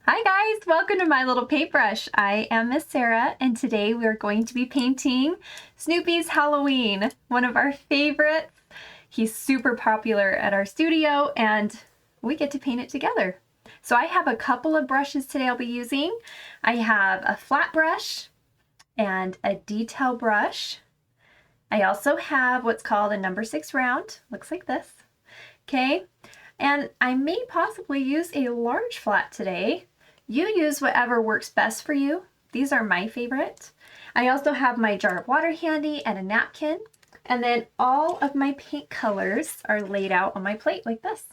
Hi guys, welcome to my little paintbrush. I am Miss Sarah and today we are going to be painting Snoopy's Halloween, one of our favorites. He's super popular at our studio and we get to paint it together. So I have a couple of brushes today I'll be using. I have a flat brush and a detail brush. I also have what's called a number 6 round, looks like this. Okay, and I may possibly use a large flat today. You use whatever works best for you. These are my favorite. I also have my jar of water handy and a napkin. And then all of my paint colors are laid out on my plate like this.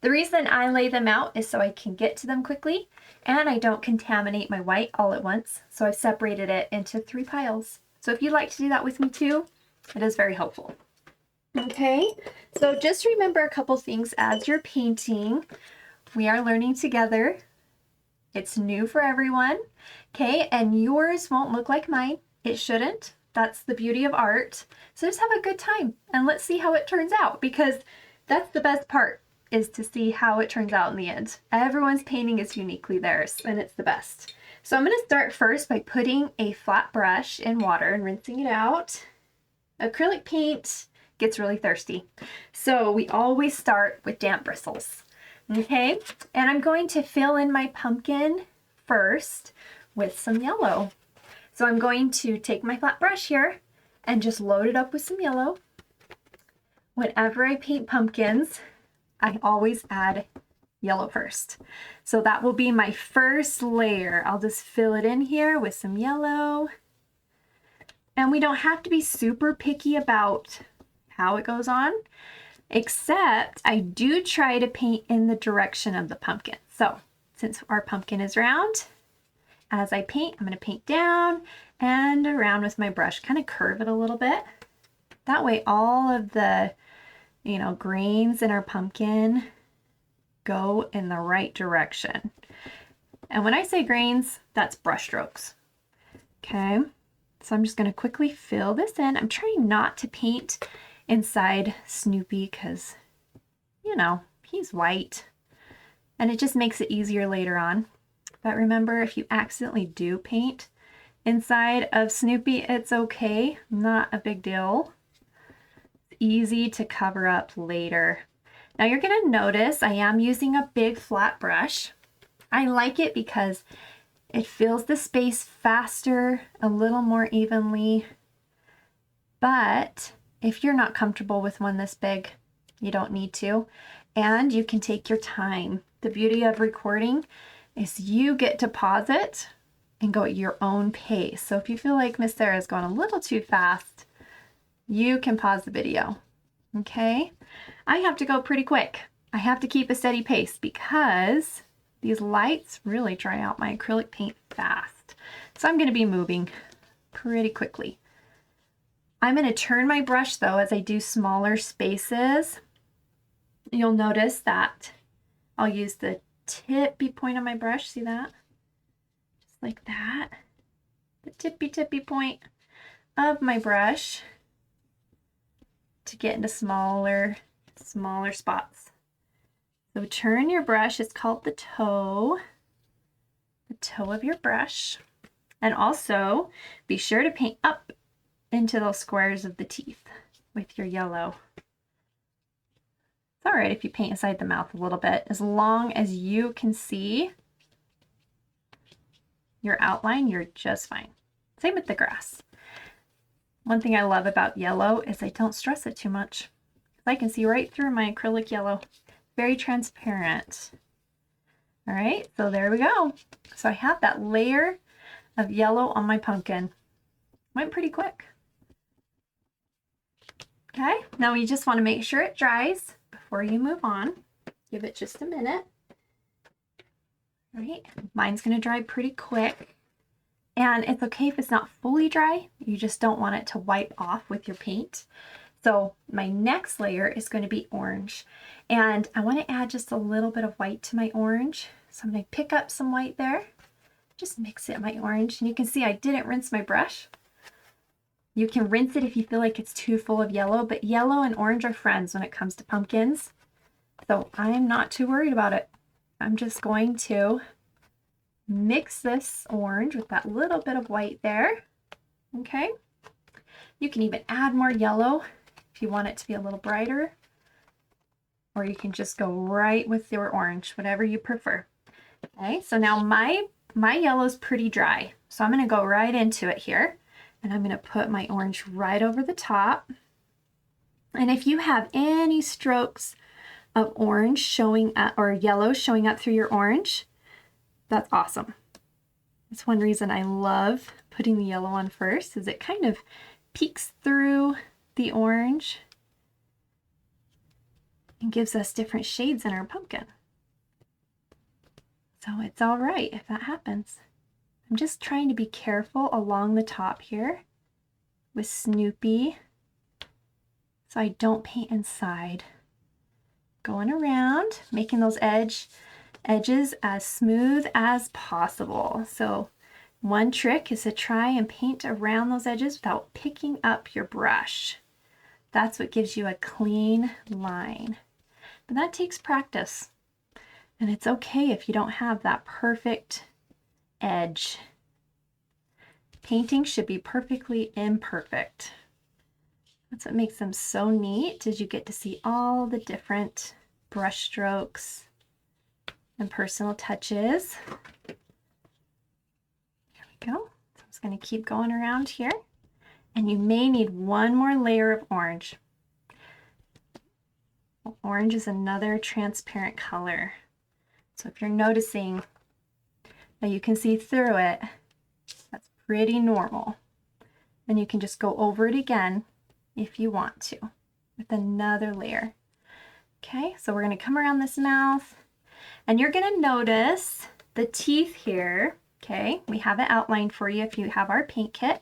The reason I lay them out is so I can get to them quickly and I don't contaminate my white all at once. So I've separated it into 3 piles. So if you'd like to do that with me too, it is very helpful. Okay, so just remember a couple things as you're painting. We are learning together. It's new for everyone, okay? And yours won't look like mine. It shouldn't. That's the beauty of art. So just have a good time and let's see how it turns out, because that's the best part, is to see how it turns out in the end. Everyone's painting is uniquely theirs and it's the best. So I'm going to start first by putting a flat brush in water and rinsing it out. Acrylic paint gets really thirsty, so we always start with damp bristles. Okay, and I'm going to fill in my pumpkin first with some yellow. So I'm going to take my flat brush here and just load it up with some yellow. Whenever I paint pumpkins, I always add yellow first. So that will be my first layer. I'll just fill it in here with some yellow. And we don't have to be super picky about how it goes on, except I do try to paint in the direction of the pumpkin. So since our pumpkin is round, as I paint, I'm going to paint down and around with my brush, kind of curve it a little bit. That way all of the, grains in our pumpkin go in the right direction. And when I say grains, that's brush strokes. Okay, so I'm just going to quickly fill this in. I'm trying not to paint inside Snoopy because, he's white and it just makes it easier later on. But remember, if you accidentally do paint inside of Snoopy, it's okay, not a big deal. It's easy to cover up later. Now you're going to notice I am using a big flat brush. I like it because it fills the space faster, a little more evenly, but if you're not comfortable with one this big, you don't need to, and you can take your time. The beauty of recording is you get to pause it and go at your own pace. So if you feel like Miss Sarah's going a little too fast, you can pause the video, okay? I have to go pretty quick. I have to keep a steady pace because these lights really dry out my acrylic paint fast. So I'm going to be moving pretty quickly. I'm going to turn my brush though as I do smaller spaces. You'll notice that I'll use the tippy point of my brush. See that? Just like that. The tippy point of my brush to get into smaller spots. So turn your brush. It's called the toe of your brush. And also be sure to paint up into those squares of the teeth with your yellow. It's all right if you paint inside the mouth a little bit, as long as you can see your outline, you're just fine. Same with the grass. One thing I love about yellow is I don't stress it too much. I can see right through my acrylic yellow. Very transparent. All right, so there we go. So I have that layer of yellow on my pumpkin. Went pretty quick. Okay, now you just want to make sure it dries before you move on. Give it just a minute. All right, mine's going to dry pretty quick. And it's okay if it's not fully dry. You just don't want it to wipe off with your paint. So my next layer is going to be orange. And I want to add just a little bit of white to my orange. So I'm going to pick up some white there. Just mix it in my orange. And you can see I didn't rinse my brush. You can rinse it if you feel like it's too full of yellow, but yellow and orange are friends when it comes to pumpkins. So I'm not too worried about it. I'm just going to mix this orange with that little bit of white there. Okay. You can even add more yellow if you want it to be a little brighter, or you can just go right with your orange, whatever you prefer. Okay, so now my yellow's pretty dry, so I'm gonna go right into it here, and I'm gonna put my orange right over the top. And if you have any strokes of orange showing up or yellow showing up through your orange, that's awesome. That's one reason I love putting the yellow on first, is it kind of peeks through the orange and gives us different shades in our pumpkin. So it's all right if that happens. I'm just trying to be careful along the top here with Snoopy so I don't paint inside. Going around, making those edges as smooth as possible. So one trick is to try and paint around those edges without picking up your brush. That's what gives you a clean line. But that takes practice. And it's okay if you don't have that perfect edge. Painting should be perfectly imperfect. That's what makes them so neat, is you get to see all the different brush strokes and personal touches. There we go. So I'm just going to keep going around here. And you may need one more layer of orange. Orange is another transparent color. So if you're noticing that you can see through it, that's pretty normal. And you can just go over it again if you want to with another layer. Okay, so we're going to come around this mouth, and you're going to notice the teeth here. Okay, we have it outlined for you if you have our paint kit,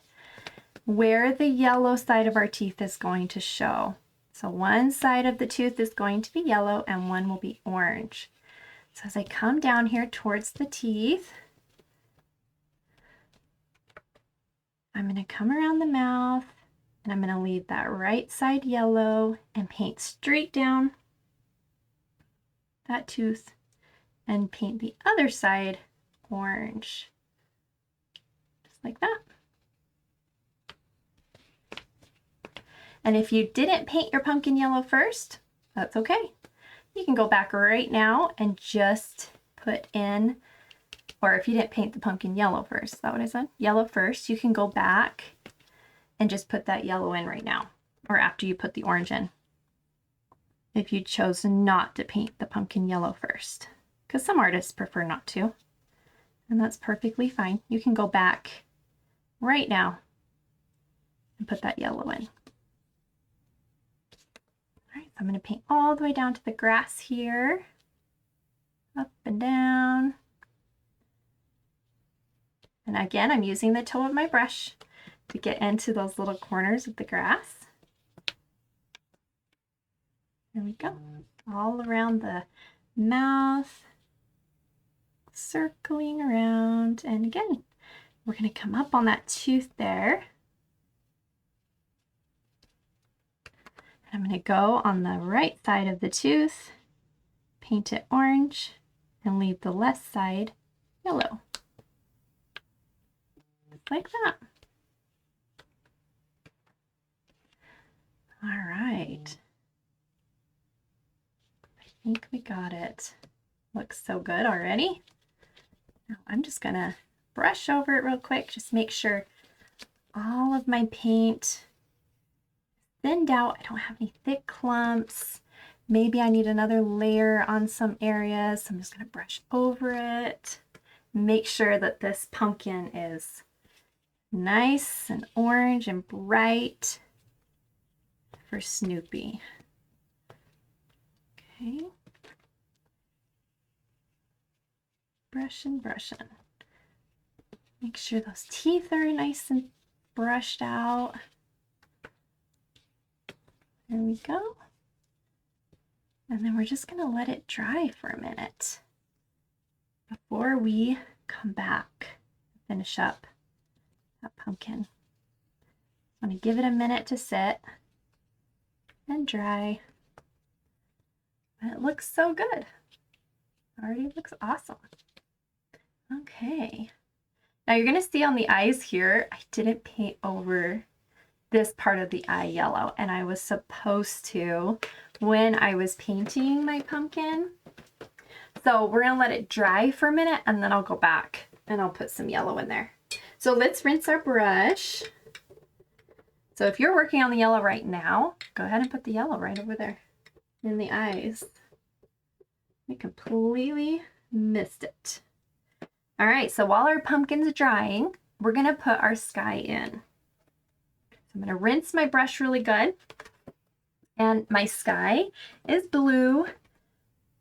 where the yellow side of our teeth is going to show. So one side of the tooth is going to be yellow and one will be orange. So as I come down here towards the teeth, I'm going to come around the mouth, and I'm going to leave that right side yellow and paint straight down that tooth and paint the other side orange. Just like that. And if you didn't paint your pumpkin yellow first, that's okay. You can go back right now and just put in, or if you didn't paint the pumpkin yellow first, is that what I said? Yellow first, you can go back and just put that yellow in right now, or after you put the orange in, if you chose not to paint the pumpkin yellow first, because some artists prefer not to, and that's perfectly fine. You can go back right now and put that yellow in. All right, so I'm going to paint all the way down to the grass here, up and down. And again, I'm using the toe of my brush to get into those little corners of the grass. There we go. All around the mouth, circling around. And again, we're going to come up on that tooth there. I'm going to go on the right side of the tooth, paint it orange, and leave the left side yellow. Just like that. All right. I think we got it. Looks so good already. Now I'm just going to brush over it real quick, just make sure all of my paint thinned out. I don't have any thick clumps. Maybe I need another layer on some areas, so I'm just going to brush over it. Make sure that this pumpkin is nice and orange and bright for Snoopy. Okay. Brushing. Make sure those teeth are nice and brushed out. There we go. And then we're just going to let it dry for a minute before we come back and finish up that pumpkin. I'm going to give it a minute to sit and dry. But it looks so good. Already looks awesome. Okay. Okay. Now you're going to see on the eyes here, I didn't paint over this part of the eye yellow, and I was supposed to when I was painting my pumpkin. So we're going to let it dry for a minute, and then I'll go back and I'll put some yellow in there. So let's rinse our brush. So if you're working on the yellow right now, go ahead and put the yellow right over there in the eyes. I completely missed it. All right, so while our pumpkin's drying, we're gonna put our sky in. So I'm gonna rinse my brush really good. And my sky is blue.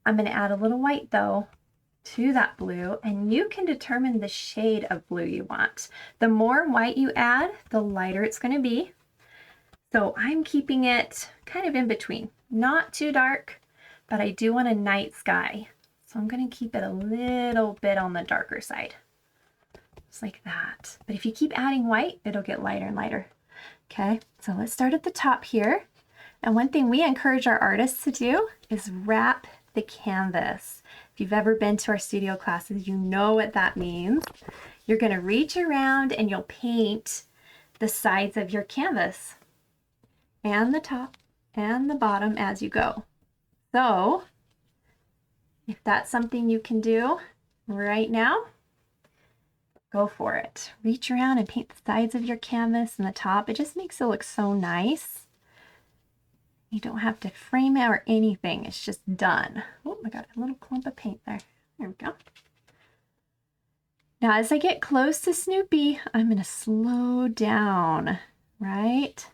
I'm gonna add a little white though to that blue, and you can determine the shade of blue you want. The more white you add, the lighter it's gonna be. So I'm keeping it kind of in between, not too dark, but I do want a night sky. So I'm going to keep it a little bit on the darker side, just like that. But if you keep adding white, it'll get lighter and lighter. Okay, so let's start at the top here. And one thing we encourage our artists to do is wrap the canvas. If you've ever been to our studio classes, you know what that means. You're going to reach around and you'll paint the sides of your canvas and the top and the bottom as you go. So if that's something you can do right now, go for it. Reach around and paint the sides of your canvas and the top. It just makes it look so nice. You don't have to frame it or anything. It's just done. Oh, I got a little clump of paint there. There we go. Now, as I get close to Snoopy, I'm going to slow down, right?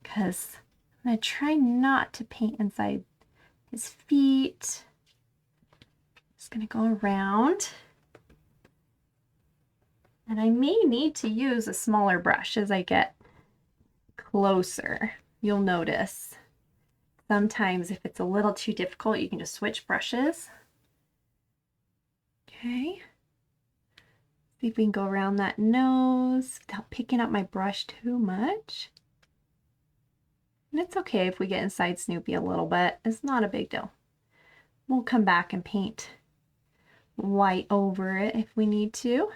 Because I'm going to try not to paint inside his feet. Just going to go around. And I may need to use a smaller brush as I get closer. You'll notice sometimes if it's a little too difficult, you can just switch brushes. Okay. See if we can go around that nose without picking up my brush too much. And it's okay if we get inside Snoopy a little bit. It's not a big deal. We'll come back and paint white over it if we need to.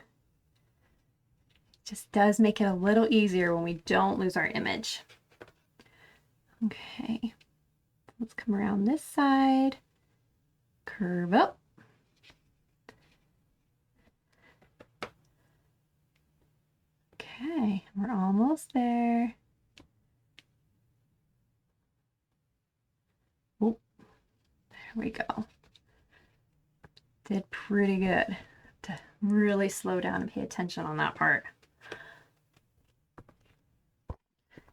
It just does make it a little easier when we don't lose our image. Okay, let's come around this side, curve up. Okay, we're almost there. Oh, there we go. Did pretty good. To really slow down and pay attention on that part.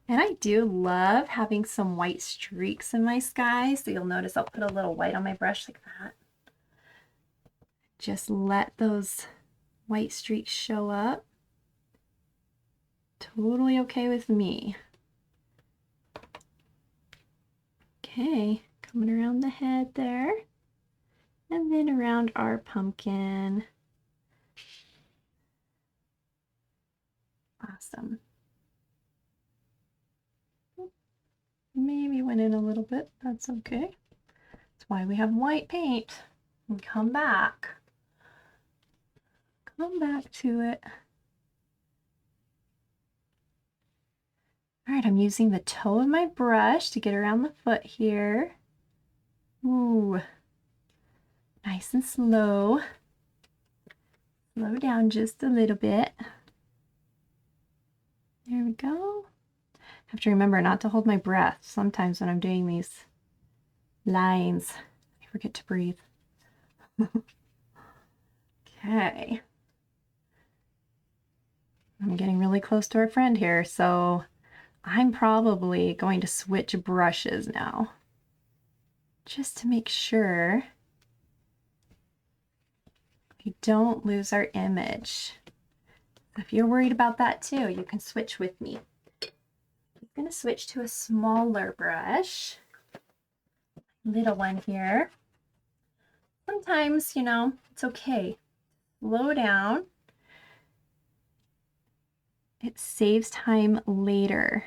And I do love having some white streaks in my sky. So you'll notice I'll put a little white on my brush like that. Just let those white streaks show up. Totally okay with me. Okay, coming around the head there. And then around our pumpkin. Awesome. Maybe went in a little bit, that's okay. That's why we have white paint. And come back to it. All right, I'm using the toe of my brush to get around the foot here. Ooh, nice and slow. Slow down just a little bit. There we go. Have to remember not to hold my breath. Sometimes when I'm doing these lines, I forget to breathe. Okay. I'm getting really close to our friend here, so I'm probably going to switch brushes now, just to make sure we don't lose our image. If you're worried about that too, you can switch with me. I'm going to switch to a smaller brush, little one here. Sometimes, you know, it's okay. Slow down. It saves time later,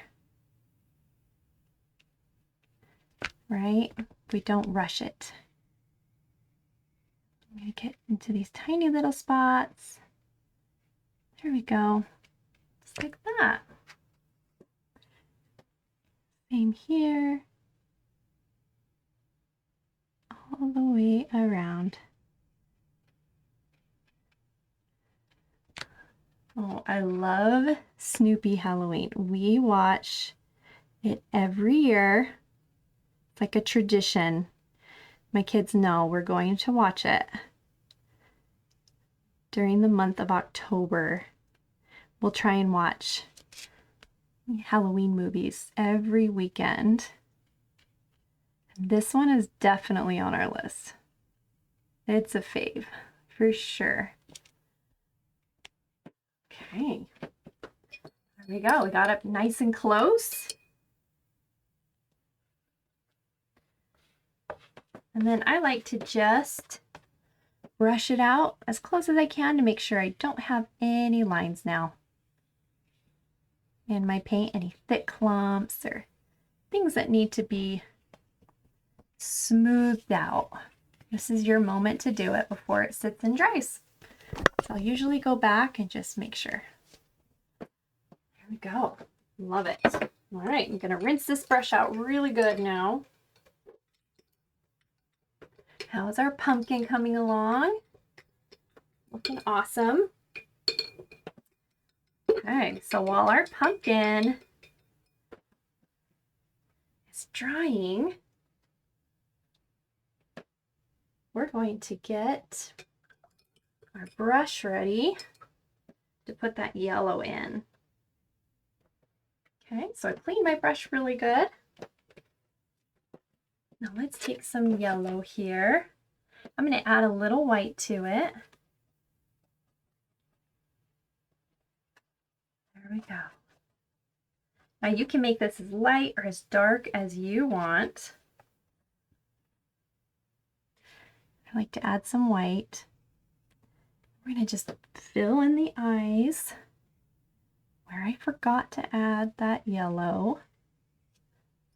right? We don't rush it. I'm going to get into these tiny little spots. There we go. Just like that. Same here. All the way around. Oh, I love Snoopy Halloween. We watch it every year. It's like a tradition. My kids know we're going to watch it during the month of October. We'll try and watch Halloween movies every weekend. This one is definitely on our list. It's a fave for sure. Okay, there we go. We got up nice and close. And then I like to just brush it out as close as I can to make sure I don't have any lines now in my paint, any thick clumps or things that need to be smoothed out. This is your moment to do it before it sits and dries. So I'll usually go back and just make sure. There we go. Love it. All right, I'm gonna rinse this brush out really good now. How's our pumpkin coming along? Looking awesome. Okay, so while our pumpkin is drying, we're going to get our brush ready to put that yellow in. Okay, so I cleaned my brush really good. Now let's take some yellow here. I'm going to add a little white to it. There we go. Now you can make this as light or as dark as you want. I like to add some white. We're going to just fill in the eyes where I forgot to add that yellow.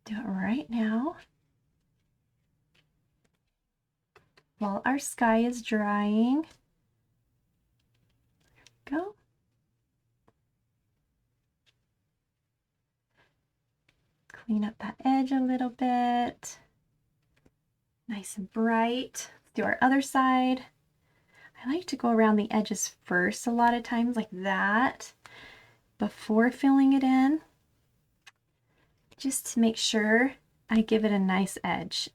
Do it right now. While our sky is drying. There we go. Clean up that edge a little bit. Nice and bright. Let's do our other side. I like to go around the edges first a lot of times like that before filling it in, just to make sure I give it a nice edge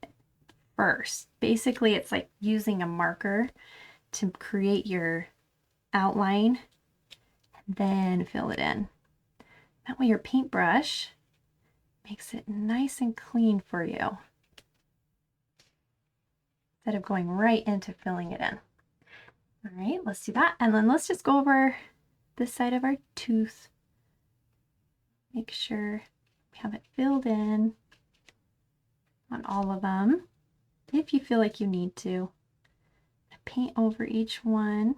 first. Basically, it's like using a marker to create your outline and then fill it in. That way your paintbrush makes it nice and clean for you instead of going right into filling it in. All right, let's do that. And then let's just go over this side of our tooth. Make sure we have it filled in on all of them. If you feel like you need to, paint over each one.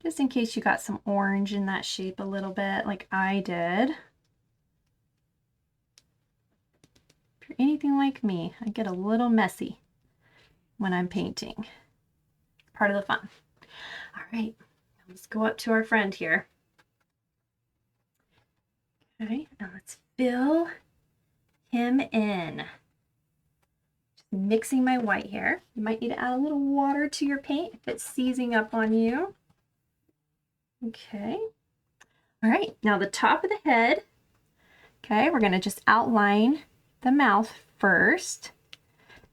Just in case you got some orange in that shape a little bit, like I did. If you're anything like me, I get a little messy when I'm painting. Part of the fun. All right, let's go up to our friend here. Okay, now let's fill him in. Just mixing my white here. You might need to add a little water to your paint if it's seizing up on you. Okay. All right, now the top of the head. Okay, we're going to just outline the mouth first.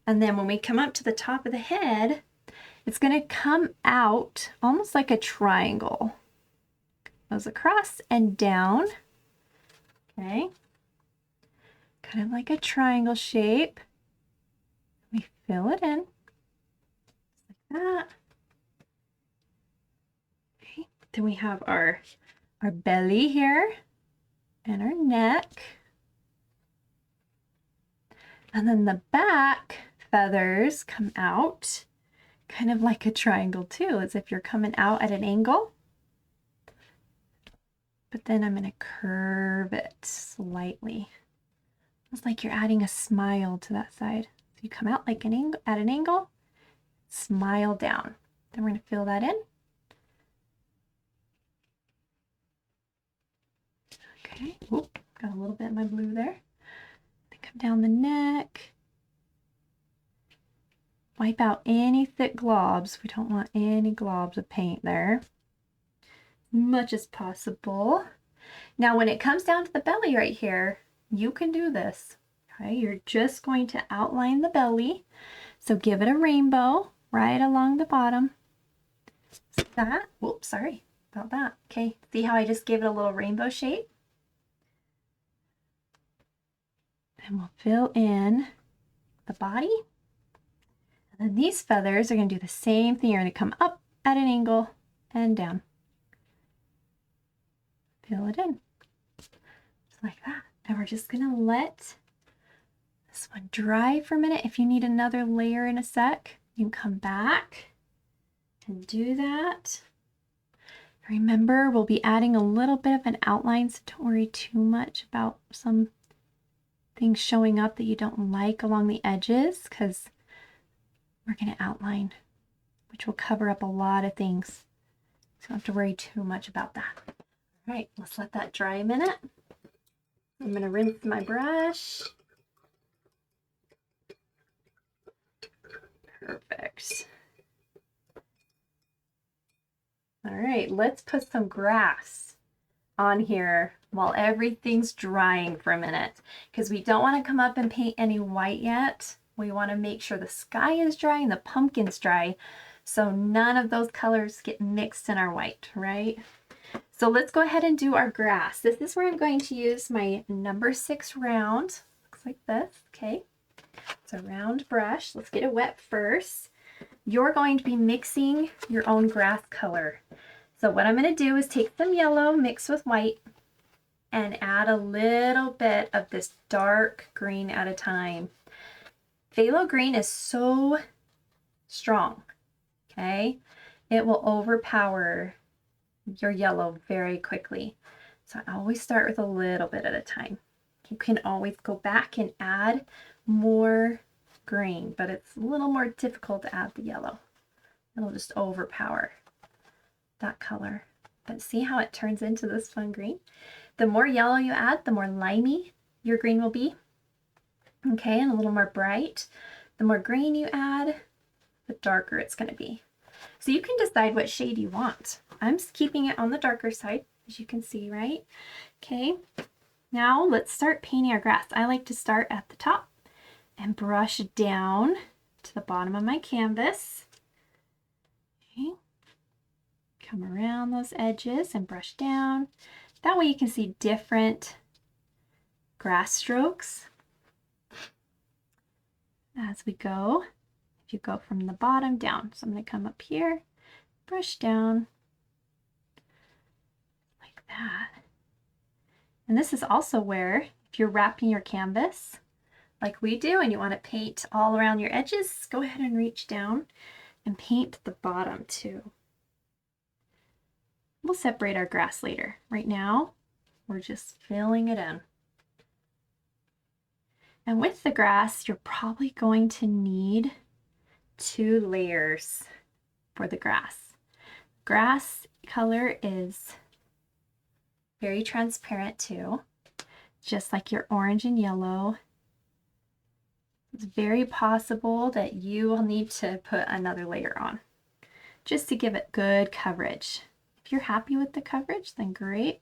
And then when we come up to the top of the head, it's going to come out almost like a triangle. Goes across and down. Okay. Kind of like a triangle shape. We fill it in. Just like that. Okay. Then we have our belly here and our neck. And then the back feathers come out kind of like a triangle too, as if you're coming out at an angle. But then I'm going to curve it slightly. It's like you're adding a smile to that side. So you come out like an angle, at an angle, smile down. Then we're going to fill that in. Okay, oop, got a little bit of my blue there. Then come down the neck. Wipe out any thick globs. We don't want any globs of paint there. Much as possible. Now when it comes down to the belly right here, you can do this. Okay, you're just going to outline the belly. So give it a rainbow right along the bottom. See that? Whoops, sorry about that. Okay, see how I just gave it a little rainbow shape? And we'll fill in the body. And then these feathers are going to do the same thing. You're going to come up at an angle and down. Fill it in. Just like that. And we're just going to let this one dry for a minute. If you need another layer in a sec, you can come back and do that. Remember, we'll be adding a little bit of an outline, so don't worry too much about some things showing up that you don't like along the edges, because we're going to outline, which will cover up a lot of things. So don't have to worry too much about that. All right, let's let that dry a minute. I'm going to rinse my brush. Perfect. All right, let's put some grass on here while everything's drying for a minute, because we don't want to come up and paint any white yet. We want to make sure the sky is dry and the pumpkin's dry, so none of those colors get mixed in our white, right? So let's go ahead and do our grass. This is where I'm going to use my number 6 round. Looks like this, okay? It's a round brush. Let's get it wet first. You're going to be mixing your own grass color. So what I'm going to do is take some yellow mixed with white and add a little bit of this dark green at a time. Phthalo green is so strong, okay? It will overpower your yellow very quickly. So I always start with a little bit at a time. You can always go back and add more green, but it's a little more difficult to add the yellow. It'll just overpower that color. But see how it turns into this fun green? The more yellow you add, the more limey your green will be. Okay, and a little more bright. The more green you add, the darker it's going to be. So you can decide what shade you want. I'm keeping it on the darker side, as you can see, right? Okay, now let's start painting our grass. I like to start at the top and brush down to the bottom of my canvas. Okay, come around those edges and brush down. That way you can see different grass strokes as we go. If you go from the bottom down, so I'm going to come up here, brush down like that. And this is also where, if you're wrapping your canvas like we do and you want to paint all around your edges, go ahead and reach down and paint the bottom too. We'll separate our grass later. Right now, we're just filling it in. And with the grass, you're probably going to need 2 layers for the grass. Grass color is very transparent too, just like your orange and yellow. It's very possible that you will need to put another layer on just to give it good coverage. If you're happy with the coverage, then great.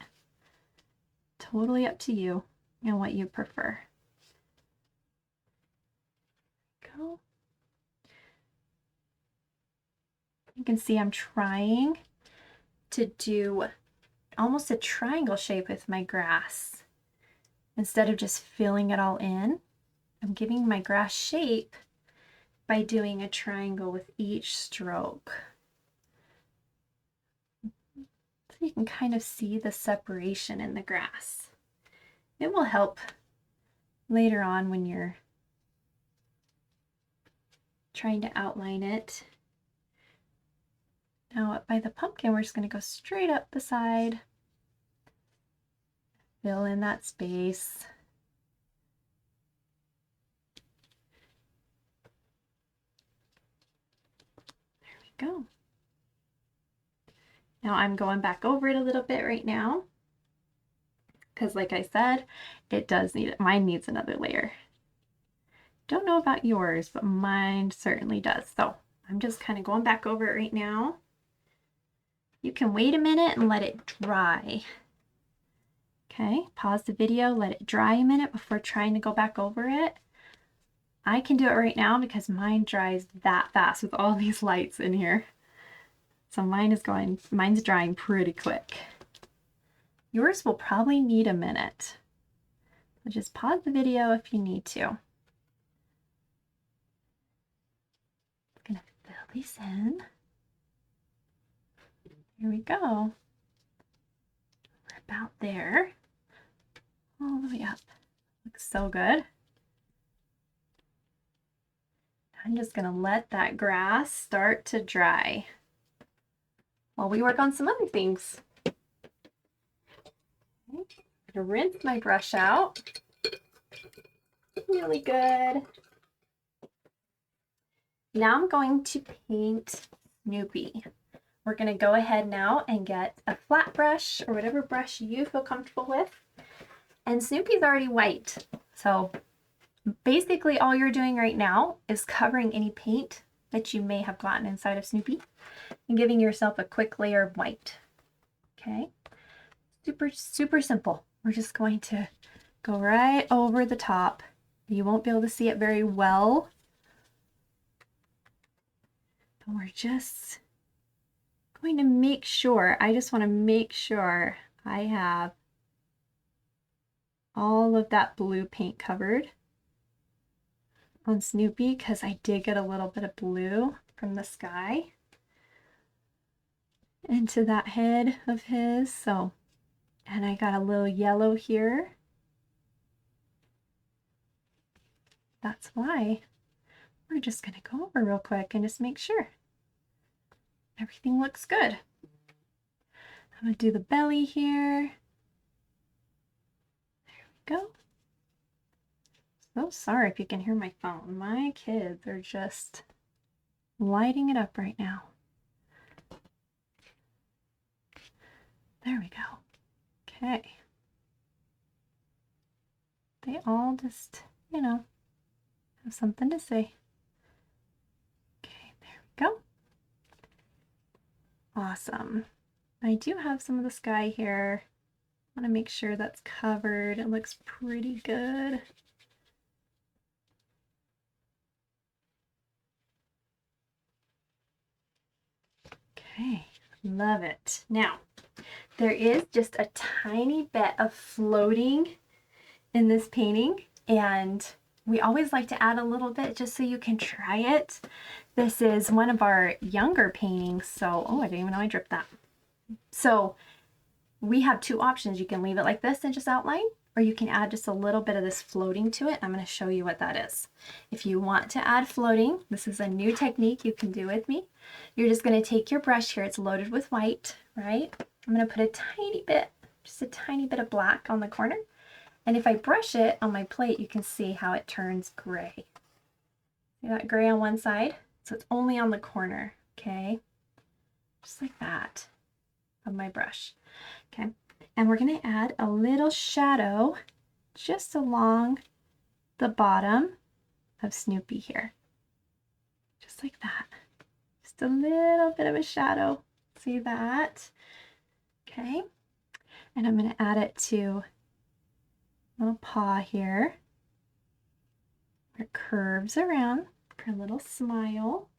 Totally up to you and what you prefer. Go. You can see I'm trying to do almost a triangle shape with my grass. Instead of just filling it all in, I'm giving my grass shape by doing a triangle with each stroke. So you can kind of see the separation in the grass. It will help later on when you're trying to outline it. Now up by the pumpkin, we're just going to go straight up the side. Fill in that space. There we go. Now I'm going back over it a little bit right now. because like I said, it does need it. Mine needs another layer. Don't know about yours, but mine certainly does. So I'm just kind of going back over it right now. You can wait a minute and let it dry. Okay, pause the video, let it dry a minute before trying to go back over it. I can do it right now because mine dries that fast with all these lights in here. So mine's drying pretty quick. Yours will probably need a minute. So just pause the video if you need to. I'm gonna fill these in. Here we go. We're about there. All the way up. Looks so good. I'm just gonna let that grass start to dry while we work on some other things. Okay. I'm gonna rinse my brush out really good. Now I'm going to paint Snoopy. We're gonna go ahead now and get a flat brush or whatever brush you feel comfortable with. And Snoopy's already white, so basically all you're doing right now is covering any paint that you may have gotten inside of Snoopy and giving yourself a quick layer of white. Okay, super, super simple. We're just going to go right over the top. You won't be able to see it very well, but we're just going to make sure, I just want to make sure I have all of that blue paint covered on Snoopy, because I did get a little bit of blue from the sky into that head of his. So, and I got a little yellow here. That's why we're just gonna go over real quick and just make sure everything looks good. I'm gonna do the belly here. There we go. So sorry if you can hear my phone. My kids are just lighting it up right now. There we go. Okay. They all just, you know, have something to say. Okay, there we go. Awesome. I do have some of the sky here. I want to make sure that's covered. It looks pretty good. Okay, love it. Now, there is just a tiny bit of floating in this painting, and we always like to add a little bit just so you can try it. This is one of our younger paintings, so, oh, I didn't even know I dripped that. So we have two options. You can leave it like this and just outline, or you can add just a little bit of this floating to it. I'm going to show you what that is. If you want to add floating, this is a new technique you can do with me. You're just going to take your brush here. It's loaded with white, right? I'm going to put a tiny bit, just a tiny bit of black on the corner. And if I brush it on my plate, you can see how it turns gray. See that gray on one side? So it's only on the corner, okay? Just like that of my brush, okay? And we're going to add a little shadow just along the bottom of Snoopy here. Just like that. Just a little bit of a shadow. See that? Okay. And I'm going to add it to a little paw here. It curves around for a little smile.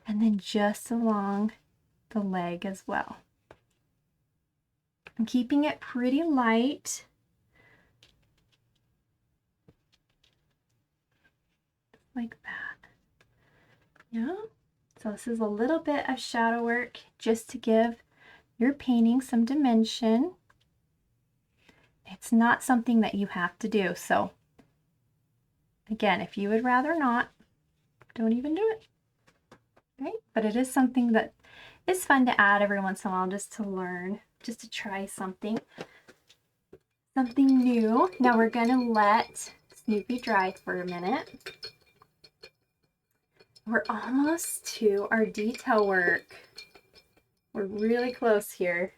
And then just along the leg as well. I'm keeping it pretty light. Like that. Yeah. So this is a little bit of shadow work just to give your painting some dimension. It's not something that you have to do. So again, if you would rather not, don't even do it. Right? But it is something that is fun to add every once in a while just to learn, just to try something new. Now we're going to let Snoopy dry for a minute. We're almost to our detail work. We're really close here.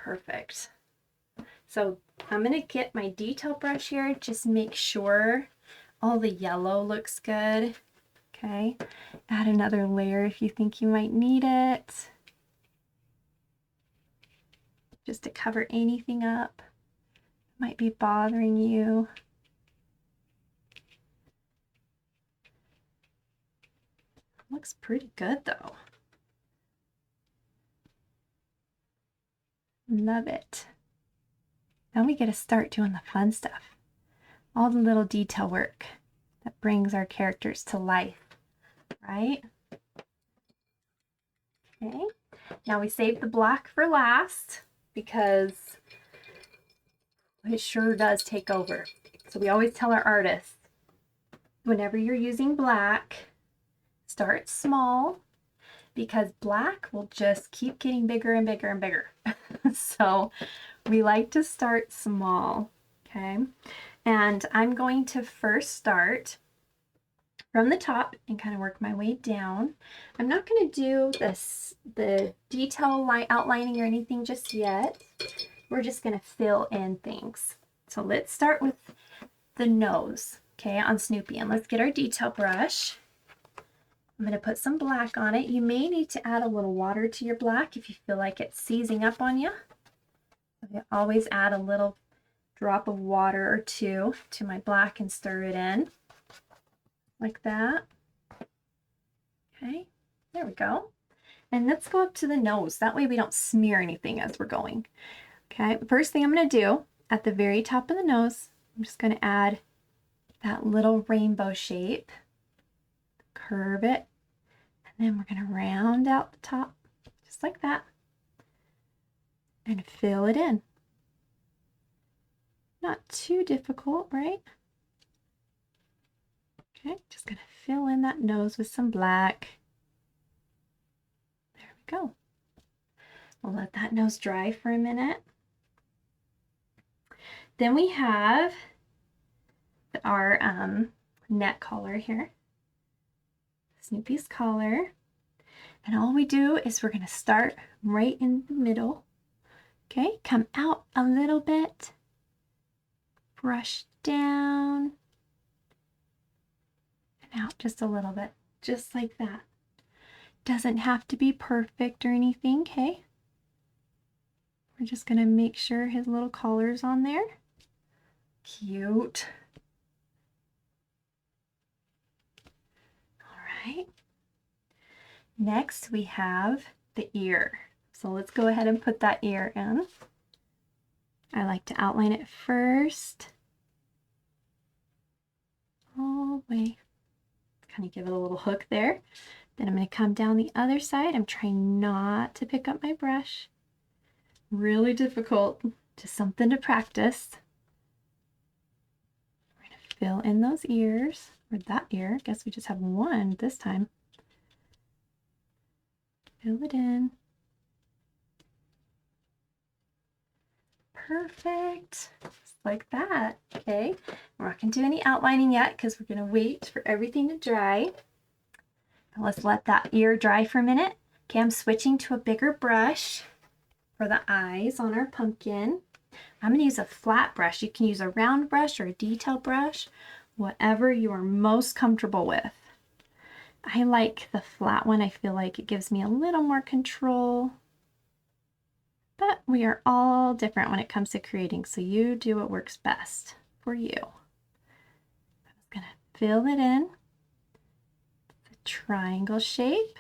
Perfect. So I'm going to get my detail brush here, just make sure all the yellow looks good. Okay, add another layer if you think you might need it, just to cover anything up that might be bothering you. Looks pretty good though. Love it. Now we get to start doing the fun stuff. All the little detail work that brings our characters to life, right? Okay, now we save the black for last because it sure does take over. So we always tell our artists, whenever you're using black, start small, because black will just keep getting bigger and bigger and bigger. So we like to start small, okay? And I'm going to first start from the top and kind of work my way down. I'm not going to do the detail outlining or anything just yet. We're just going to fill in things. So let's start with the nose, okay, on Snoopy. And let's get our detail brush. I'm going to put some black on it. You may need to add a little water to your black if you feel like it's seizing up on you. I always add a little drop of water or two to my black and stir it in like that. Okay, there we go. And let's go up to the nose. That way we don't smear anything as we're going. Okay, the first thing I'm going to do at the very top of the nose, I'm just going to add that little rainbow shape, curve it, and then we're going to round out the top just like that and fill it in. Not too difficult, right? Okay, just going to fill in that nose with some black. There we go. We'll let that nose dry for a minute. Then we have our neck collar here, Snoopy's collar. And all we do is we're going to start right in the middle. Okay, come out a little bit, brush down, and out just a little bit, just like that. Doesn't have to be perfect or anything, okay? We're just going to make sure his little collar's on there. Cute. All right. Next, we have the ear. So let's go ahead and put that ear in. I like to outline it first. All the way. Kind of give it a little hook there. Then I'm going to come down the other side. I'm trying not to pick up my brush. Really difficult. Just something to practice. We're going to fill in those ears, or that ear. I guess we just have one this time. Fill it in. Perfect. Just like that. Okay. We're not going to do any outlining yet because we're going to wait for everything to dry. Now let's let that ear dry for a minute. Okay, I'm switching to a bigger brush for the eyes on our pumpkin. I'm going to use a flat brush. You can use a round brush or a detail brush, whatever you are most comfortable with. I like the flat one. I feel like it gives me a little more control. But we are all different when it comes to creating, so you do what works best for you. I'm just going to fill it in. It's a triangle shape,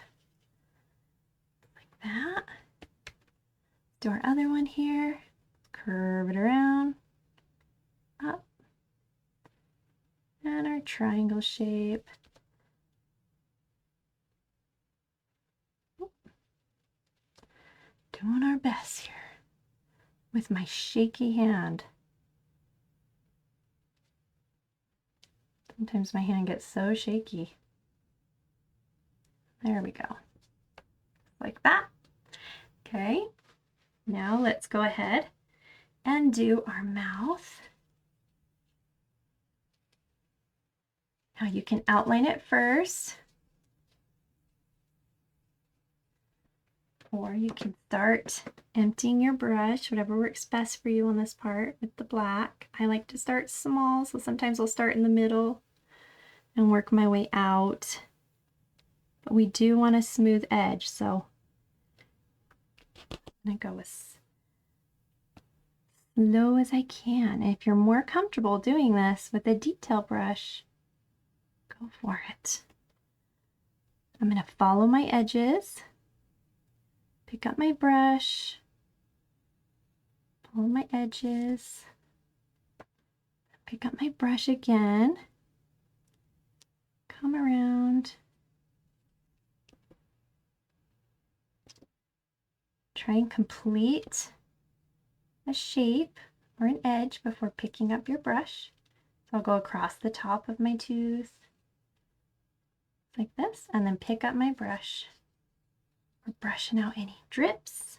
like that. Do our other one here. Curve it around, up, and our triangle shape. Doing our best here with my shaky hand. Sometimes my hand gets so shaky. There we go. Like that. Okay, now let's go ahead and do our mouth. Now you can outline it first. Or you can start emptying your brush, whatever works best for you on this part with the black. I like to start small, so sometimes I'll start in the middle and work my way out. But we do want a smooth edge, so I'm gonna go as slow as I can. If you're more comfortable doing this with a detail brush, go for it. I'm gonna follow my edges, pick up my brush, follow my edges, pick up my brush again, come around, try and complete a shape or an edge before picking up your brush. So I'll go across the top of my tooth like this, and then pick up my brush. We're brushing out any drips.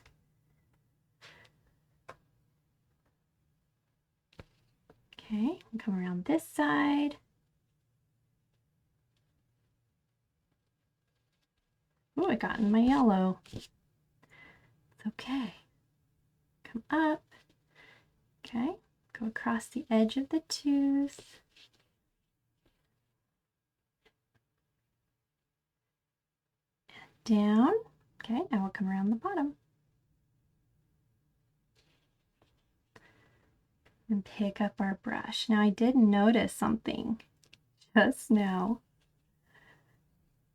Okay, and come around this side. Oh, I got in my yellow. It's okay. Come up. Okay, go across the edge of the tooth. And down. Okay, now we'll come around the bottom. And pick up our brush. Now I did notice something just now.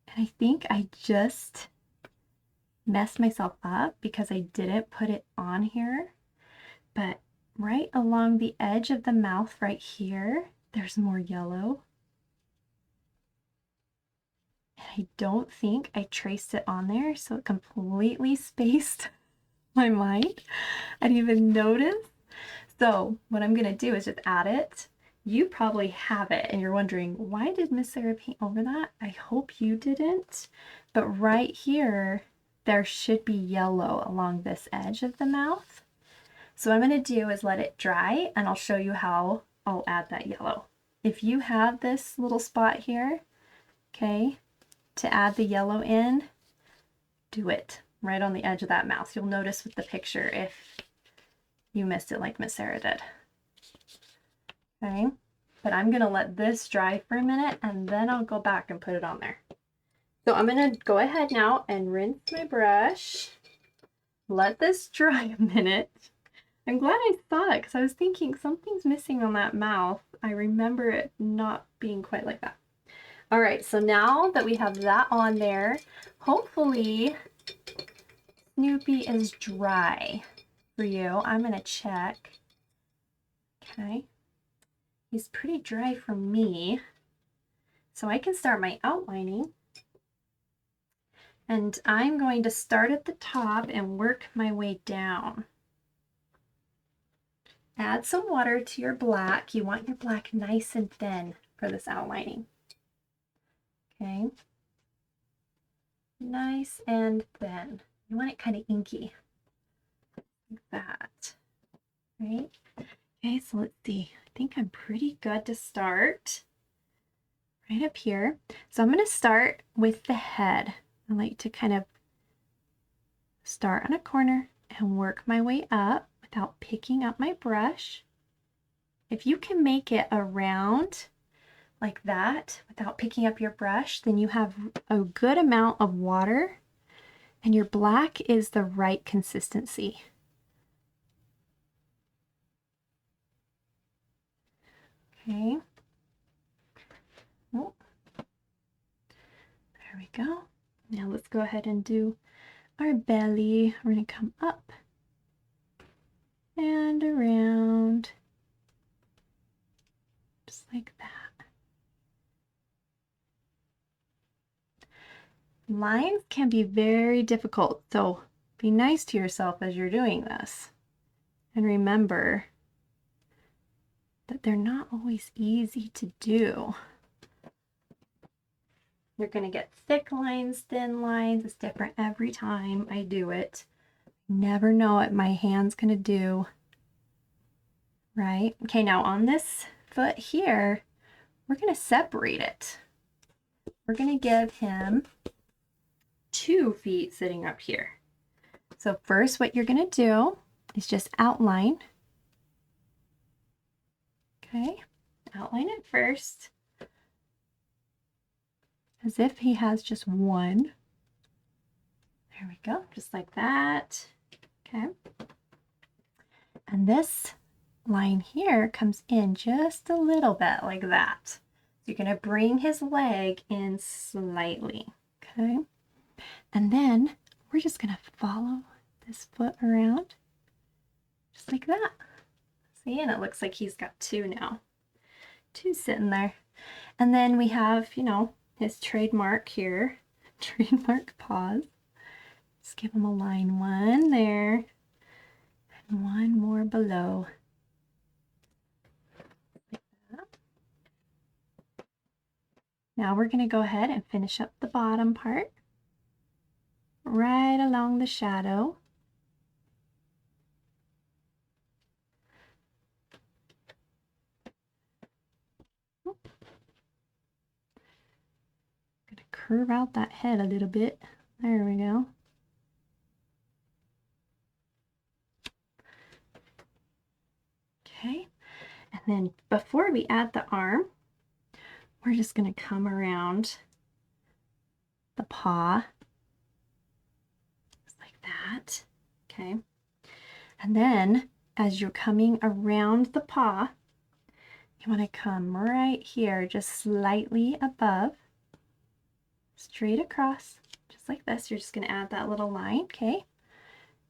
And I think I just messed myself up because I didn't put it on here. But right along the edge of the mouth right here, there's more yellow. And I don't think I traced it on there, so it completely spaced my mind. I didn't even notice. So what I'm gonna do is just add it. You probably have it and you're wondering, why did Miss Sarah paint over that? I hope you didn't. But right here, there should be yellow along this edge of the mouth. So what I'm gonna do is let it dry and I'll show you how I'll add that yellow. If you have this little spot here, okay, to add the yellow in, do it right on the edge of that mouth. You'll notice with the picture if you missed it like Miss Sarah did. Okay, but I'm gonna let this dry for a minute and then I'll go back and put it on there. So I'm gonna go ahead now and rinse my brush. Let this dry a minute. I'm glad I saw it because I was thinking something's missing on that mouth. I remember it not being quite like that. All right, so now that we have that on there, hopefully Snoopy is dry for you. I'm gonna check. Okay, he's pretty dry for me. So I can start my outlining. And I'm going to start at the top and work my way down. Add some water to your black. You want your black nice and thin for this outlining. Okay, nice and thin. You want it kind of inky, like that, right? Okay, so let's see. I think I'm pretty good to start right up here. So I'm going to start with the head. I like to kind of start on a corner and work my way up without picking up my brush. If you can make it around like that without picking up your brush, then you have a good amount of water and your black is the right consistency. Okay. Oh. There we go. Now let's go ahead and do our belly. We're going to come up and around, just like that. Lines can be very difficult, so be nice to yourself as you're doing this. And remember that they're not always easy to do. You're going to get thick lines, thin lines. It's different every time I do it. Never know what my hand's going to do. Right? Okay, now on this foot here, we're going to separate it. We're going to give him 2 feet sitting up here. So first what you're going to do is just outline. Okay, outline it first as if he has just one. There we go, just like that. Okay. And this line here comes in just a little bit like that. So you're going to bring his leg in slightly. Okay. And then we're just going to follow this foot around just like that. See, and it looks like he's got two now. Two sitting there. And then we have, you know, his trademark here. Trademark paws. Just give him a line, one there and one more below. Like that. Now we're going to go ahead and finish up the bottom part right along the shadow. Going to curve out that head a little bit. There we go. Okay, and then before we add the arm, we're just going to come around the paw, just like that. Okay, and then as you're coming around the paw, you want to come right here, just slightly above, straight across, just like this. You're just going to add that little line, okay?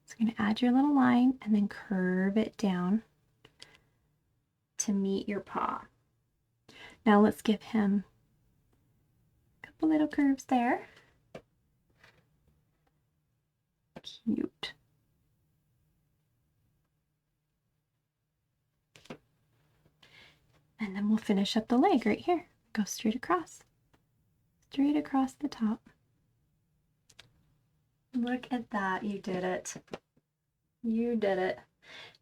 So you're going to add your little line and then curve it down to meet your paw. Now let's give him a couple little curves there. Cute. And then we'll finish up the leg right here. Go straight across the top. Look at that, you did it. You did it.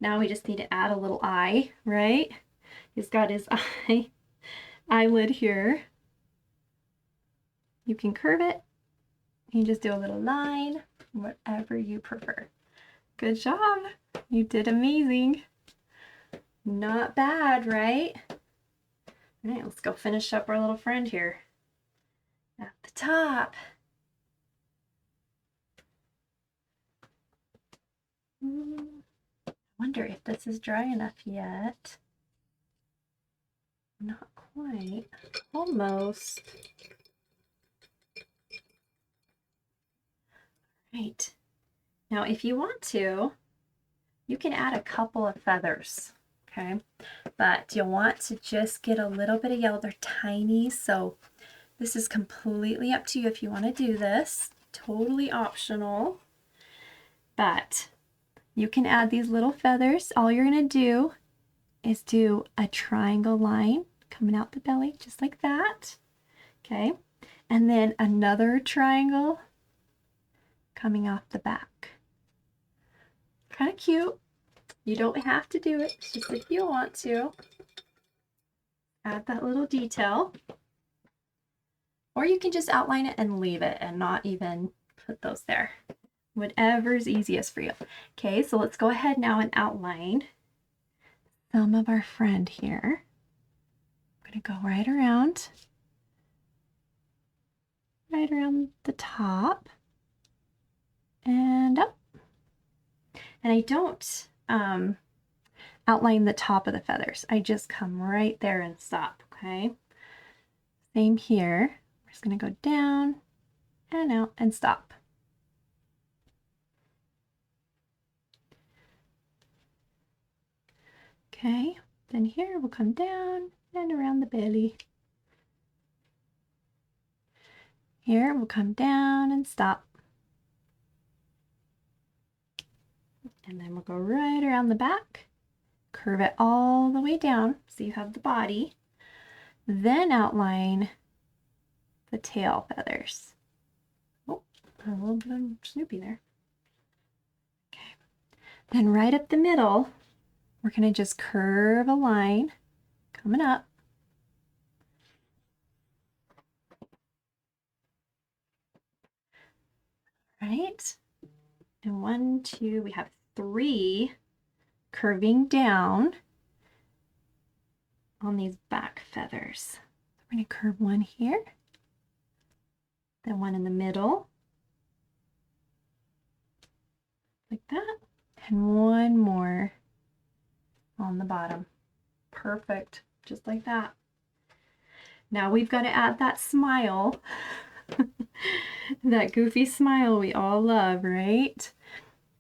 Now we just need to add a little eye, right? He's got his eyelid here. You can curve it. You just do a little line, whatever you prefer. Good job. You did amazing. Not bad, right? All right, let's go finish up our little friend here. At the top. I wonder if this is dry enough yet. Not quite. Almost. Right. Now, if you want to, you can add a couple of feathers, okay? But you'll want to just get a little bit of yellow. They're tiny, so this is completely up to you if you want to do this. Totally optional. But you can add these little feathers. All you're going to do is do a triangle line coming out the belly, just like that. Okay. And then another triangle coming off the back. Kind of cute. You don't have to do it. It's just if you want to. Add that little detail. Or you can just outline it and leave it and not even put those there. Whatever's easiest for you. Okay, so let's go ahead now and outline some of our friend here. I'm going to go right around the top and up. And I don't outline the top of the feathers. I just come right there and stop, okay? Same here. We're just going to go down and out and stop. Okay, then here we'll come down and around the belly. Here we'll come down and stop. And then we'll go right around the back, curve it all the way down so you have the body. Then outline the tail feathers. Oh, a little bit of Snoopy there. Okay. Then right up the middle, we're going to just curve a line coming up. Right? And 1, 2, we have 3 curving down on these back feathers. We're going to curve one here, then one in the middle, like that, and one more on the bottom. Perfect, just like that. Now we've got to add that smile, that goofy smile we all love, right?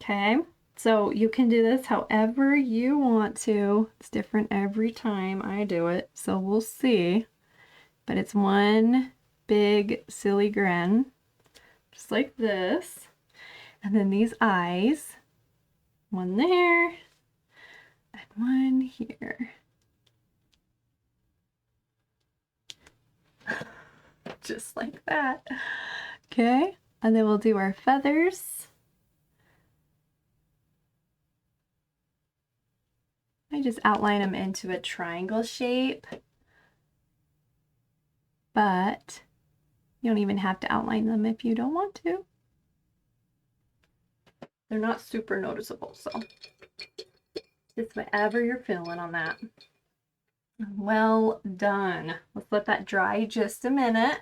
Okay, so you can do this however you want to. It's different every time I do it, so we'll see. But it's one big silly grin, just like this. And then these eyes, one there and one here. Just like that. Okay, and then we'll do our feathers. I just outline them into a triangle shape, but you don't even have to outline them if you don't want to. They're not super noticeable, so just whatever you're feeling on that. Well done. Let's let that dry just a minute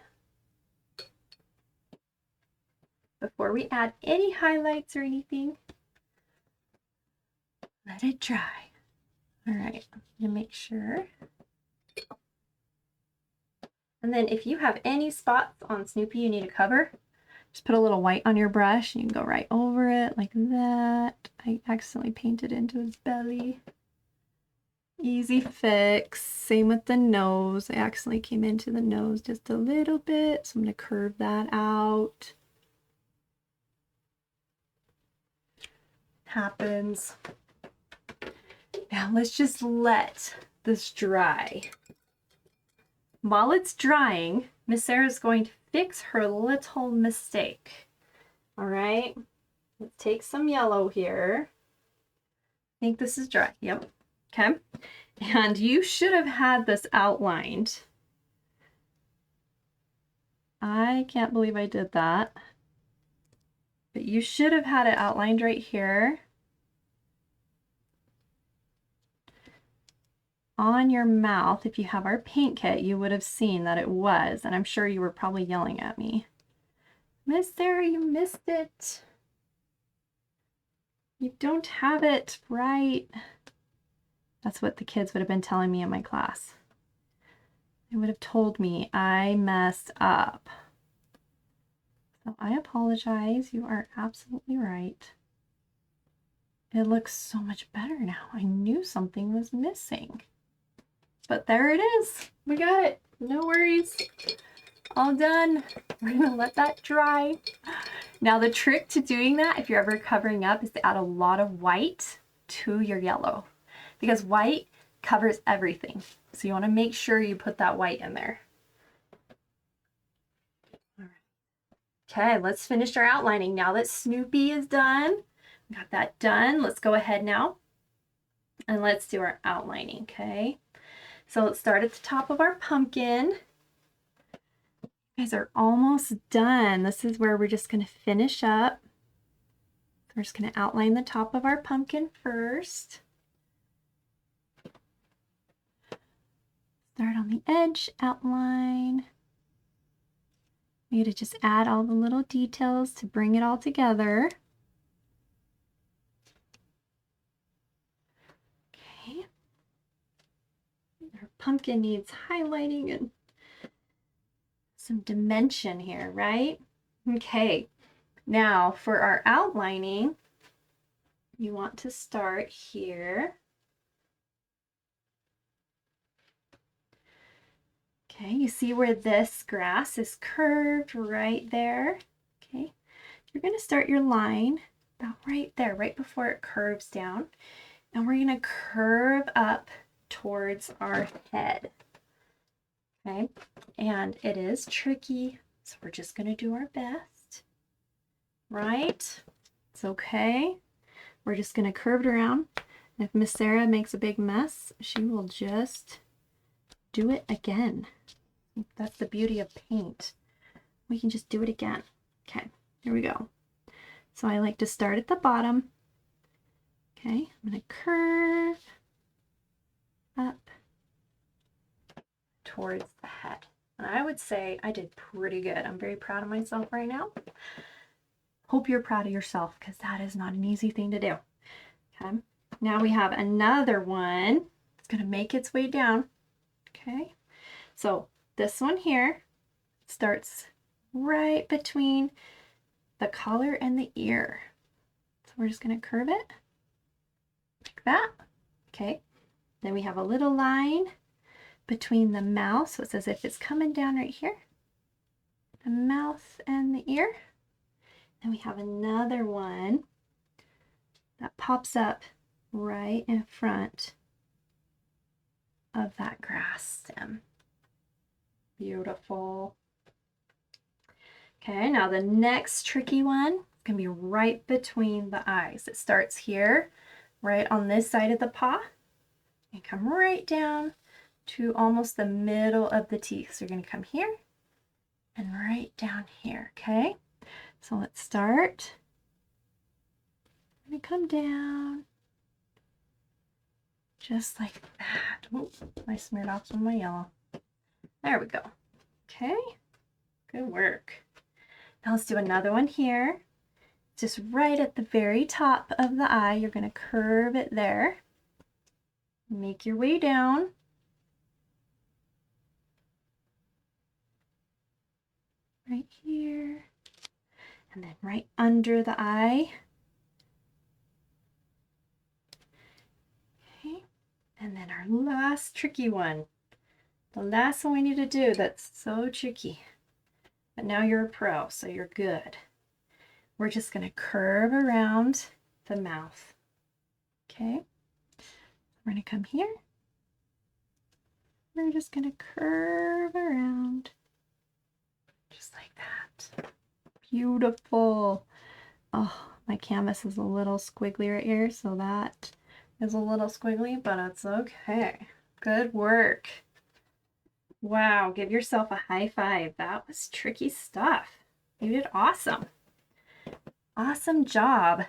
before we add any highlights or anything. Let it dry. All right, I'm gonna make sure. And then if you have any spots on Snoopy you need to cover, just put a little white on your brush and you can go right over it like that. I accidentally painted into his belly. Easy fix. Same with the nose. I accidentally came into the nose just a little bit, so I'm gonna curve that out. Happens. Now let's just let this dry. While it's drying, Miss Sarah's going to fix her little mistake. All right, let's take some yellow here. I think this is dry. Yep. Okay. And you should have had this outlined. I can't believe I did that. But you should have had it outlined right here. On your mouth, if you have our paint kit, you would have seen that it was, and I'm sure you were probably yelling at me. Miss Sarah, you missed it. You don't have it right. That's what the kids would have been telling me in my class. They would have told me I messed up. So I apologize. You are absolutely right. It looks so much better now. I knew something was missing. But there it is. We got it. No worries. All done. We're gonna let that dry. Now the trick to doing that, if you're ever covering up, is to add a lot of white to your yellow, because white covers everything. So you want to make sure you put that white in there. All right. Okay, let's finish our outlining. Now that Snoopy is done, we got that done. Let's go ahead now and let's do our outlining, okay? So let's start at the top of our pumpkin. You guys are almost done. This is where we're just going to finish up. We're just going to outline the top of our pumpkin first. Start on the edge, outline. We need to just add all the little details to bring it all together. Okay. Our pumpkin needs highlighting and some dimension here, right? Okay, now for our outlining, you want to start here. Okay, you see where this grass is curved right there? Okay, you're going to start your line about right there, right before it curves down. And we're going to curve up towards our head. Okay, and it is tricky, so we're just going to do our best, right? It's okay. We're just going to curve it around. And if Miss Sarah makes a big mess, she will just do it again. That's the beauty of paint. We can just do it again. Okay, here we go. So I like to start at the bottom. Okay, I'm going to curve up towards the head. And I would say I did pretty good. I'm very proud of myself right now. Hope you're proud of yourself because that is not an easy thing to do. Okay, now we have another one. It's going to make its way down. Okay, so this one here starts right between the collar and the ear. So we're just going to curve it like that. Okay, then we have a little line between the mouth, so it's as if it's coming down right here, the mouth and the ear. Then we have another one that pops up right in front of that grass stem. Beautiful. Okay, now the next tricky one is going to be right between the eyes. It starts here, right on this side of the paw, and come right down to almost the middle of the teeth. So you're going to come here and right down here, okay? So let's start. I'm going to come down just like that. Ooh, I smeared off some of my yellow. There we go. Okay, good work. Now let's do another one here. Just right at the very top of the eye, you're going to curve it there. Make your way down. Right here. And then right under the eye. Okay. And then our last tricky one. The last one we need to do that's so tricky. But now you're a pro, so you're good. We're just going to curve around the mouth. Okay. We're going to come here. We're just going to curve around. Just like that. Beautiful. Oh, my canvas is a little squiggly right here, so that is a little squiggly, but it's okay. Good work. Wow, give yourself a high five. That was tricky stuff. You did awesome. Awesome job.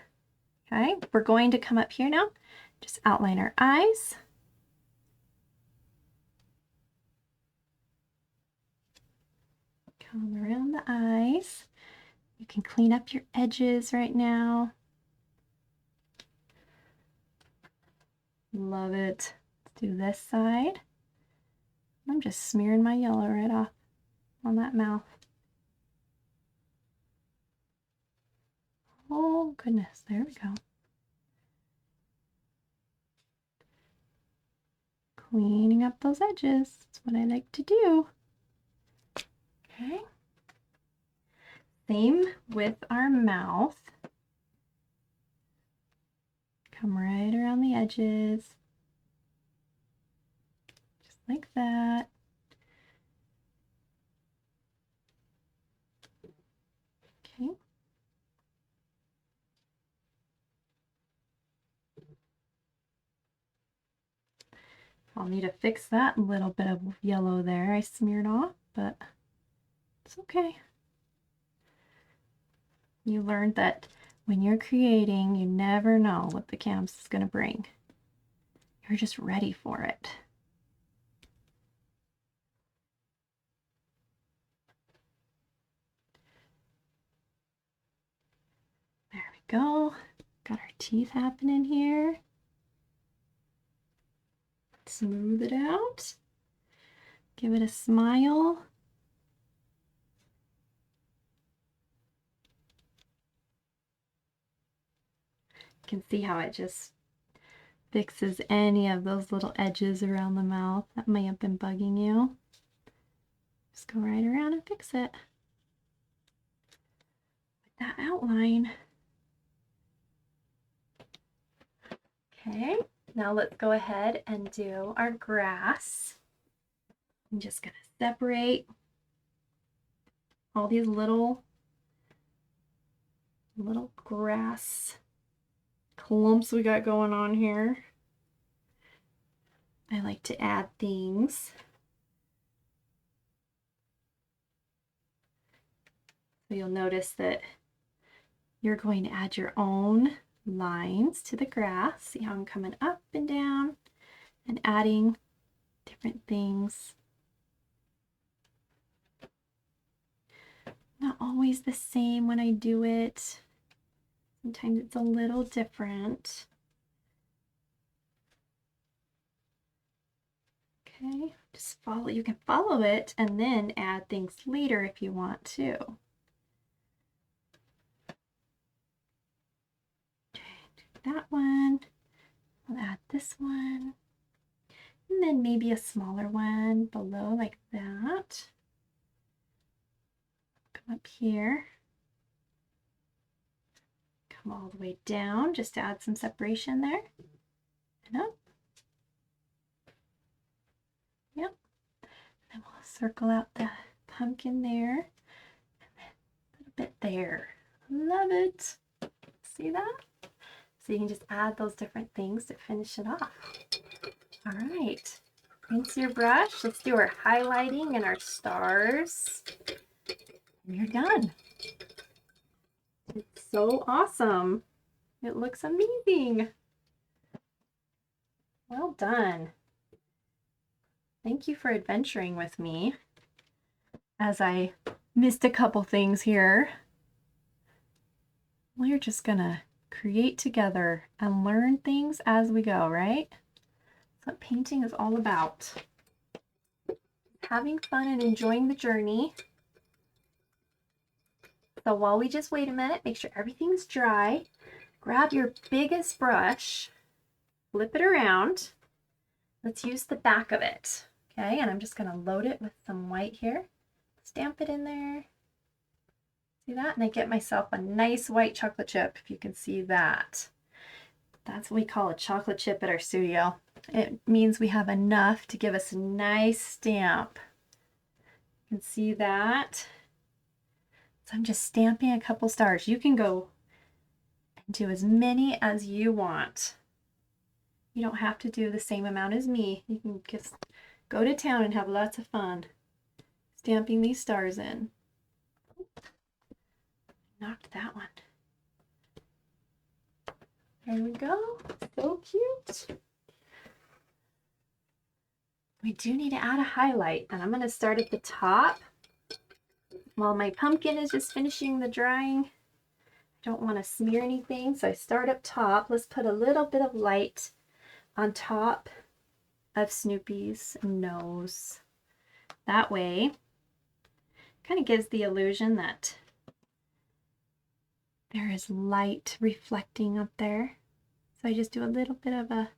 Okay, we're going to come up here now. Just outline our eyes. Come around the eyes. You can clean up your edges right now. Love it. Let's do this side. I'm just smearing my yellow right off on that mouth. Oh goodness, there we go. Cleaning up those edges. That's what I like to do. Okay. Same with our mouth. Come right around the edges. Just like that. Okay. I'll need to fix that little bit of yellow there I smeared off, but it's okay. You learned that when you're creating, you never know what the canvas is going to bring. You're just ready for it. There we go. Got our teeth happening here. Smooth it out. Give it a smile. You can see how it just fixes any of those little edges around the mouth that may have been bugging you. Just go right around and fix it with that outline. Okay, now let's go ahead and do our grass. I'm just going to separate all these little grass clumps we got going on here. I like to add things. So you'll notice that you're going to add your own lines to the grass. See how I'm coming up and down and adding different things. Not always the same when I do it. Sometimes it's a little different. Okay, just follow. You can follow it and then add things later if you want to. Okay, do that one. I'll add this one. And then maybe a smaller one below like that. Come up here. Come all the way down just to add some separation there. And up. Yep. And we'll circle out the pumpkin there. And then a little bit there. Love it. See that? So you can just add those different things to finish it off. All right. Rinse your brush. Let's do our highlighting and our stars. And you're done. It's so awesome. It looks amazing. Well done. Thank you for adventuring with me as I missed a couple things here. We're just gonna create together and learn things as we go, right? That's what painting is all about. Having fun and enjoying the journey. So while we just wait a minute, make sure everything's dry. Grab your biggest brush, flip it around. Let's use the back of it, okay? And I'm just gonna load it with some white here. Stamp it in there. See that? And I get myself a nice white chocolate chip, if you can see that. That's what we call a chocolate chip at our studio. It means we have enough to give us a nice stamp. You can see that. So I'm just stamping a couple stars. You can go and do as many as you want. You don't have to do the same amount as me. You can just go to town and have lots of fun stamping these stars in. Knocked that one. There we go. So cute. We do need to add a highlight, and I'm going to start at the top. While my pumpkin is just finishing the drying, I don't want to smear anything, so I start up top. Let's put a little bit of light on top of Snoopy's nose. That way, kind of gives the illusion that there is light reflecting up there. So I just do a little bit of a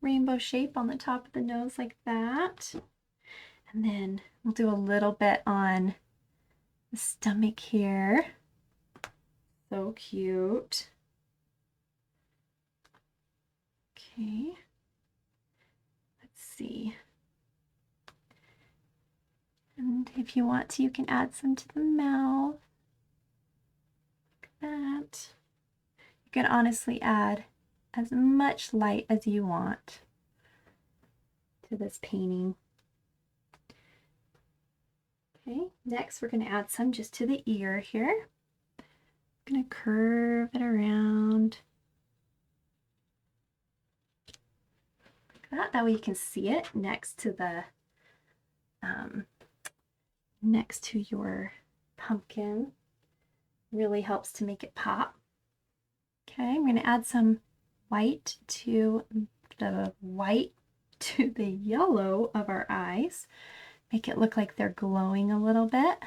rainbow shape on the top of the nose like that. And then we'll do a little bit on the stomach here. So cute. Okay. Let's see. And if you want to, you can add some to the mouth. Like that. You can honestly add as much light as you want to this painting. Okay, next we're going to add some just to the ear here. I'm going to curve it around like that. That way you can see it next to the next to your pumpkin. Really helps to make it pop. Okay, I'm going to add some white to the yellow of our eyes. Make it look like they're glowing a little bit.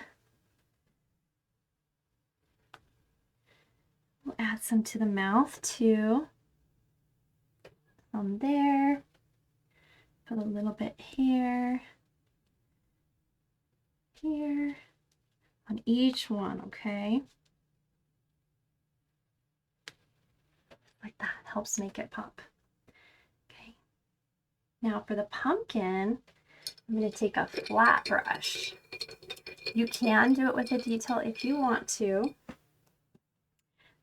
We'll add some to the mouth too. Some there. Put a little bit here. Here. On each one, okay? Like that. Helps make it pop. Okay. Now for the pumpkin, I'm going to take a flat brush. You can do it with a detail if you want to.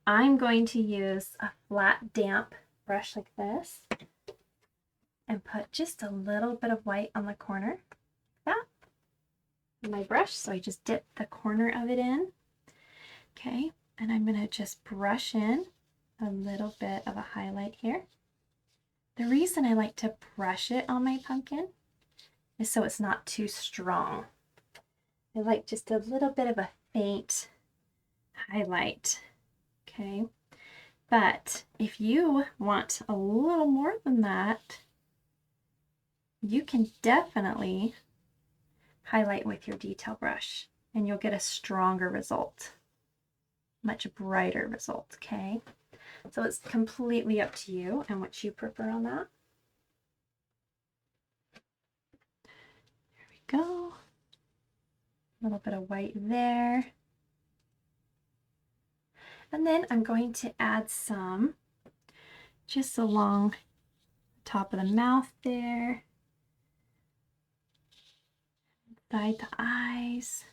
I'm going to use a flat, damp brush like this and put just a little bit of white on the corner, like that, in my brush. So I just dip the corner of it in. Okay, And I'm going to just brush in a little bit of a highlight here. The reason I like to brush it on my pumpkin is so it's not too strong. I like just a little bit of a faint highlight, okay? But if you want a little more than that, you can definitely highlight with your detail brush and you'll get a stronger result, much brighter result, okay? So it's completely up to you and what you prefer on that. There we go. A little bit of white there. And then I'm going to add some just along the top of the mouth there, inside the eyes.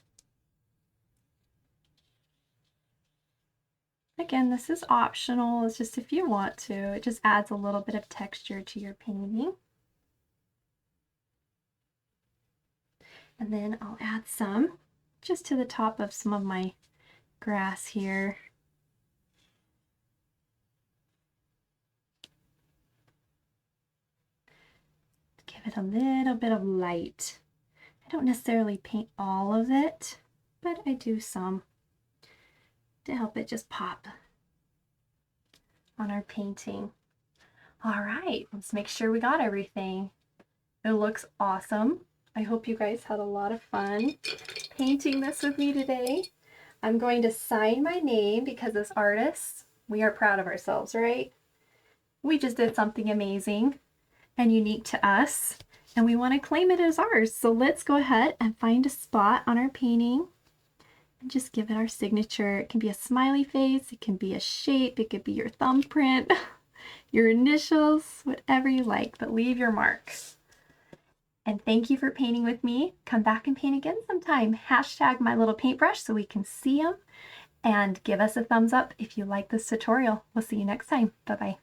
Again, this is optional. It's just if you want to. It just adds a little bit of texture to your painting. And then I'll add some just to the top of some of my grass here. Give it a little bit of light. I don't necessarily paint all of it, but I do some to help it just pop on our painting. All right, let's make sure we got everything. It looks awesome. I hope you guys had a lot of fun painting this with me today. I'm going to sign my name because as artists, we are proud of ourselves, right? We just did something amazing and unique to us, and we want to claim it as ours. So let's go ahead and find a spot on our painting and just give it our signature. It can be a smiley face, it can be a shape, it could be your thumbprint, your initials, whatever you like, but leave your marks. And thank you for painting with me. Come back and paint again sometime. Hashtag my little paintbrush so we can see them, and give us a thumbs up if you like this tutorial. We'll see you next time. Bye-bye.